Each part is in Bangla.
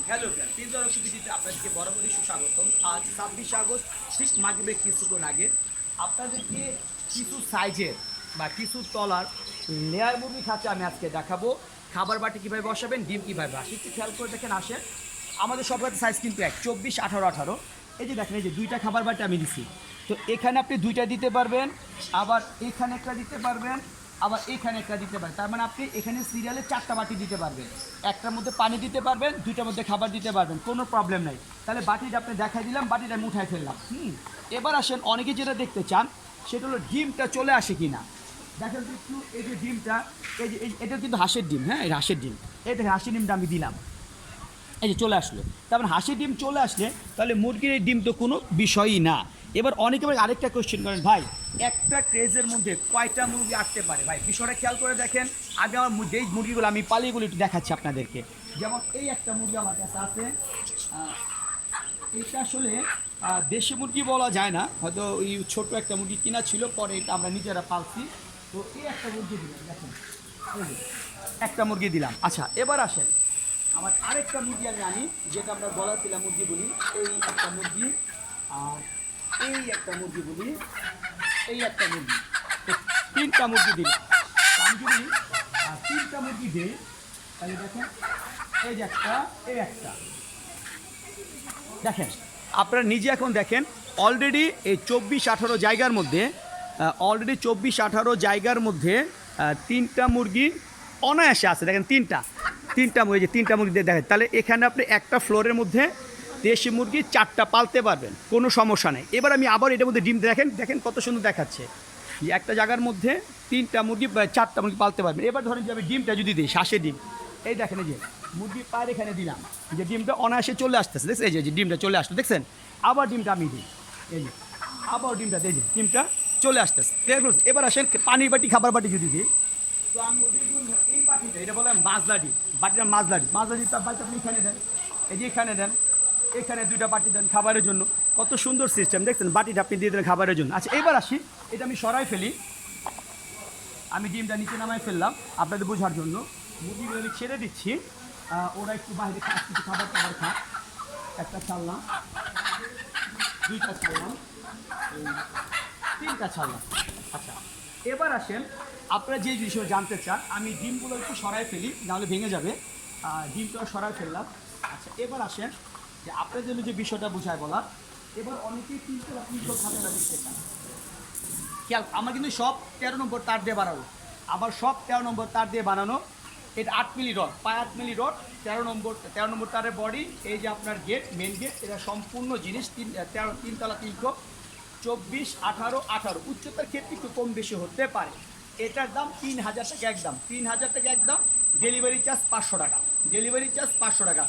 হ্যালো ফ্রেন্ড, পিৎজা রেসিপিটিতে আপনাদেরকে বরাবরই সুস্বাগতম। আজ 26 আগস্ট, ঠিক মাগরিবের কিছুক্ষণ আগে আপনাদেরকে কিছু সাইজের বা কিছু তলার লেয়ার মুরগি খাঁচা আমি আজকে দেখাবো। খাবার বাটি কীভাবে বসাবেন, ডিম কীভাবে আসে একটু খেয়াল করে দেখেন। আসেন, আমাদের সব সাইজ কিন্তু 24, 18, 18। এই যে দেখেন, এই যে দুইটা খাবার বাটি আমি দিচ্ছি। তো এখানে আপনি দুইটা দিতে পারবেন, আবার এখানে একটা দিতে পারবেন, আবার এখানে একটা দিতে পারেন। তার মানে আপনি এখানে সিরিয়ালে 4টা বাটি দিতে পারবেন। একটার মধ্যে পানি দিতে পারবেন, দুইটার মধ্যে খাবার দিতে পারবেন, কোনো প্রবলেম নাই। তাহলে বাটিটা আপনি দেখাই দিলাম, বাটিটা আমি উঠাই ফেললাম। এবার আসেন, অনেকে যেটা দেখতে চান সেটা হলো ডিমটা চলে আসে কি না। দেখেন তো একটু, এই যে ডিমটা, এই যে এটা কিন্তু হাঁসের ডিম। হ্যাঁ, এই হাঁসের ডিম, এই দেখেন হাঁসের ডিমটা আমি দিলাম, এই যে চলে আসলো। তারপর হাঁসের ডিম চলে আসলে তাহলে মুরগির এই ডিম তো কোনো বিষয়ই না। এবার অনেকে আরেকটা কোয়েশ্চেন করেন, ভাই একটা ক্রেজের মধ্যে কয়টা মুরগি আসতে পারে? ভাই বিষয়টা খেয়াল করে দেখেন। আগে আমার যেই মুরগিগুলো আমি পালিগুলো একটু দেখাচ্ছি আপনাদেরকে। যেমন এই একটা মুরগি আমার কাছে আছে, এটা আসলে দেশি মুরগি বলা যায় না, হয়তো ওই ছোট একটা মুরগি কিনা ছিল, পরে এটা আমরা নিজেরা পালছি। তো এই একটা মুরগি দিলাম, দেখেন একটা মুরগি দিলাম। আচ্ছা, এবার আসেন, আমার আরেকটা মুরগি আমি আনি, যেটা আমরা গলা তিলা মুরগি বলি। এই একটা মুরগি, আর এই একটা মুরগি বলি, এই একটা মুরগি, তিনটা মুরগি দিলাম। আমি যদি 3টা মুরগি দিই, তাহলে দেখেন এই যে একটা, এই একটা, দেখেন আপনারা নিজে এখন দেখেন অলরেডি এই 24-18 জায়গার মধ্যে, অলরেডি 24-18 জায়গার মধ্যে 3টা মুরগি অনায়াসে আছে। দেখেন তিনটা মুরগি, যে 3টা মুরগি দেখেন, তাহলে এখানে আপনি একটা ফ্লোরের মধ্যে দেশি মুরগি 4টা পালতে পারবেন, কোনো সমস্যা নেই। এবার আমি আবার এটার মধ্যে ডিম দেখেন কত সুন্দর দেখাচ্ছে, যে একটা জায়গার মধ্যে 3টা মুরগি 4টা মুরগি পালতে পারবেন। এবার ধরেন যে আমি ডিমটা যদি দিই, হাঁসের ডিম, এই দেখেন, এই যে মুরগির পায়ের এখানে দিলাম, যে ডিমটা অনায়াসে চলে আসতেছে, দেখছেন? এই যে ডিমটা চলে আসলো, দেখছেন? আবার ডিমটা আমি দিই, এই যে আবার ডিমটা, এই যে ডিমটা চলে আসতেছে। এবার আসেন পানির বাটি, খাবার বাটি যদি দিই, তো আমি ওদের জন্য এই বাটিটা, এটা বলে মাজলা ডিম, বাটিটা মাজলা ডিম, তার বাটি আপনি এখানে দেন, এই যে এখানে দেন, এখানে 2টা বাটি দেন খাবারের জন্য। কত সুন্দর সিস্টেম, দেখছেন? বাটিটা আপনি দিয়ে দেন খাবারের জন্য। আচ্ছা, এবার আসি, এটা আমি সরাই ফেলি, আমি ডিমটা নিচে নামাই ফেললাম আপনাদের বোঝার জন্য। মুরগিগুলো আমি ছেড়ে দিচ্ছি, ওরা একটু বাইরে কিছু খাবার খাক। একটা ছাড়লাম, 2টা ছাড়লাম, 3টা ছাড়লাম। আচ্ছা, এবার আসেন, আপনারা যে বিষয় জানতে চান, আমি ডিমগুলো একটু সরাই ফেলি, নাহলে ভেঙে যাবে। ডিমটা সরাই ফেললাম। আচ্ছা, এবার আসেন, যে আপনাদের জন্য যে বিষয়টা বোঝায় বলা। এবার অনেকেই 3টা খাবে না দেখতে চান। খেয়াল, আমার কিন্তু সব 13 নম্বর তার দিয়ে বানানো, আবার সব 13 নম্বর তার দিয়ে বানানো। এটা 8 মিলি রড, 8 মিলি রড, 13 নম্বর তারের বডি। এই যে আপনার গেট, মেন গেট, এটা সম্পূর্ণ জিনিস 3তলা 3 24, 18, 18। উচ্চতার ক্ষেত্রে একটু কম বেশি হতে পারে। এটার দাম 3000 টাকা একদম, 3000 টাকা একদম। ডেলিভারি চার্জ 500 টাকা, ডেলিভারি চার্জ 500 টাকা।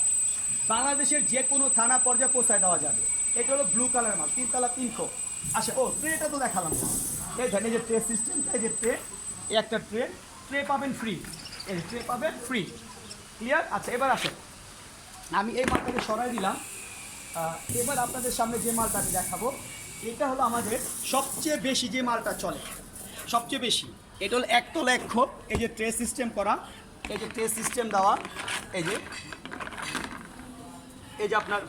বাংলাদেশের যে কোনো থানা পর্যায়ে পৌঁছায় দেওয়া যাবে। এটা হলো ব্লু কালার মাল, 3তলা 300। আচ্ছা, ও ট্রেটা তো দেখালাম না। এই ধরেন, এই যে ট্রে সিস্টেম, এই যে ট্রে, এই একটা ট্রে পাবেন ফ্রি, এই ট্রে পাবেন ফ্রি। ক্লিয়ার? আচ্ছা, এবার আসেন, আমি এই মালটাকে সরাই দিলাম। এবার আপনাদের সামনে যে মালটা আমি দেখাবো, এটা হলো আমাদের সবচেয়ে বেশি যে মালটা চলে, সবচেয়ে বেশি। এটা হলো 1 তলা 1 খোপ। এই যে ট্রে সিস্টেম করা, এই যে ট্রে সিস্টেম দেওয়া, এই যে আপনার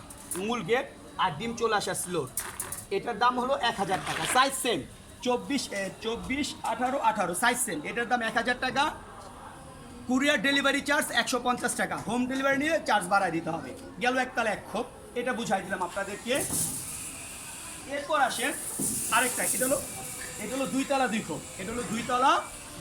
মূল গেট, আর ডিম চলে আসা স্লোর। এটার দাম হলো 1000 টাকা, সাইজ সেম, 24, 18, 18 সাইজ সেম। এটার দাম 1000 টাকা। কুরিয়ার ডেলিভারি চার্জ 150 টাকা, হোম ডেলিভারি নিয়ে চার্জ বাড়ায় দিতে হবে। গেল 1 তলা 1 খোপ, এটা বুঝাই দিলাম আপনাদেরকে। এরপর আসেন আরেকটা, এটা হলো 2 তলা 2 খোপ, এটা হলো 2 তলা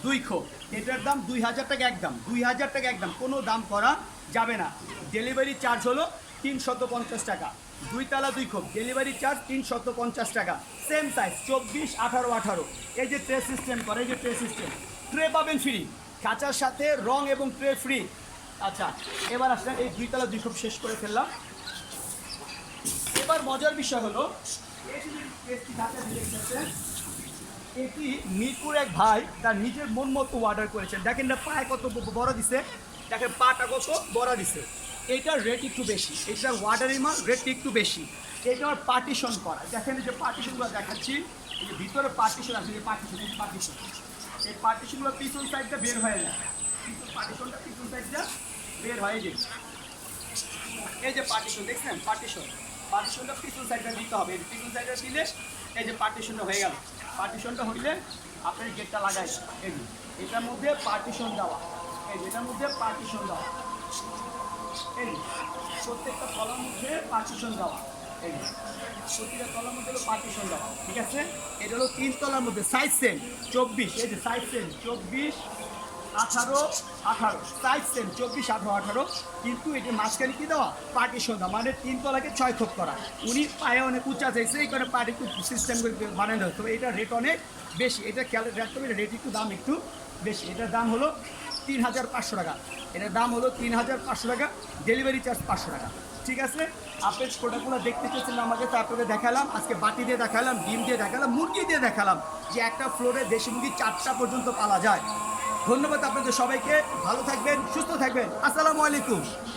2 খোপ। এটার দাম 2000 টাকা একদম, 2000 টাকা একদম, কোনো দাম করা যাবে না। ডেলিভারি চার্জ হলো 350 টাকা। 2 তলা 2 খোপ, ডেলিভারি চার্জ 350 টাকা। Same size, 24, 18, 18। এই যে ট্রে সিস্টেম করে, এই যে ট্রে সিস্টেম, ট্রে পাবেন ফ্রি, খাঁচার সাথে রং এবং ট্রে ফ্রি। আচ্ছা, এবার আসলে এই 2 তলা 2 খোপ শেষ করে ফেললাম। এবার মজার বিষয় হলো, এটি মিরপুর এক ভাই তার নিজের মন মতো অর্ডার করেছেন। দেখেন না পায়ে কত বড় দিছে, দেখেন পাটা কত বড় দিছে। এইটার রেট একটু বেশি, এটার ওয়াটারি মাল রেট একটু বেশি। এটা আমার পার্টিশন করা, দেখেন যে পার্টিশনগুলো দেখাচ্ছি, এই যে ভিতরে পার্টিশন আছে, যে পার্টিশন, এই পার্টিশনগুলো পিছন সাইডটা বের হয়ে যায়, পার্টিশনটা পিছন সাইডটা বের হয়ে যায়। এই যে পার্টিশন দেখছেন, পার্টিশনটা পিছন সাইডটা দিতে হবে। এই পিছন সাইডটা দিলে এই যে পার্টিশনটা হয়ে গেল। পার্টিশনটা হইলে আপনার গেটটা লাগাই, এই যে এটার মধ্যে পার্টিশন দেওয়া, এই যে এটার মধ্যে পার্টিশন দেওয়া, এই প্রত্যেকটা তলার মধ্যে পার্টিশন দেওয়া, এই প্রতিটা তলার মধ্যে হলো পার্টিশন দেওয়া, ঠিক আছে। এটা হলো 3 তলার মধ্যে সাইজ সেম 24, এই যে সাইজ সেম 24, 18, 18 সাইজ সেম 24, 18, 18, কিন্তু এটা মাঝখানে কি দেওয়া পার্টিশন দেওয়া, মানে 3 তলাকে 6 থোপ করা। উনি পায়ে অনেক উঁচা চাইছে, এই করে পার্টি একটু সিস্টেম করে বানানো হতো। এটা রেট অনেক বেশি, এটা খেয়াল রাখতে হবে, রেট একটু দাম একটু বেশি। এটার দাম হলো 3500 টাকা, এটার দাম হলো 3500 টাকা, ডেলিভারি চার্জ 500 টাকা, ঠিক আছে। আপনার প্রোডাক্টগুলো দেখতে চেয়েছিলেন আমাকে, তারপরে দেখালাম, আজকে বাটি দিয়ে দেখালাম, ডিম দিয়ে দেখালাম, মুরগি দিয়ে দেখালাম, যে একটা ফ্লোরে দেশি মুরগি 4টা পর্যন্ত পালা যায়। ধন্যবাদ আপনাদের সবাইকে, ভালো থাকবেন, সুস্থ থাকবেন, আসসালামু আলাইকুম।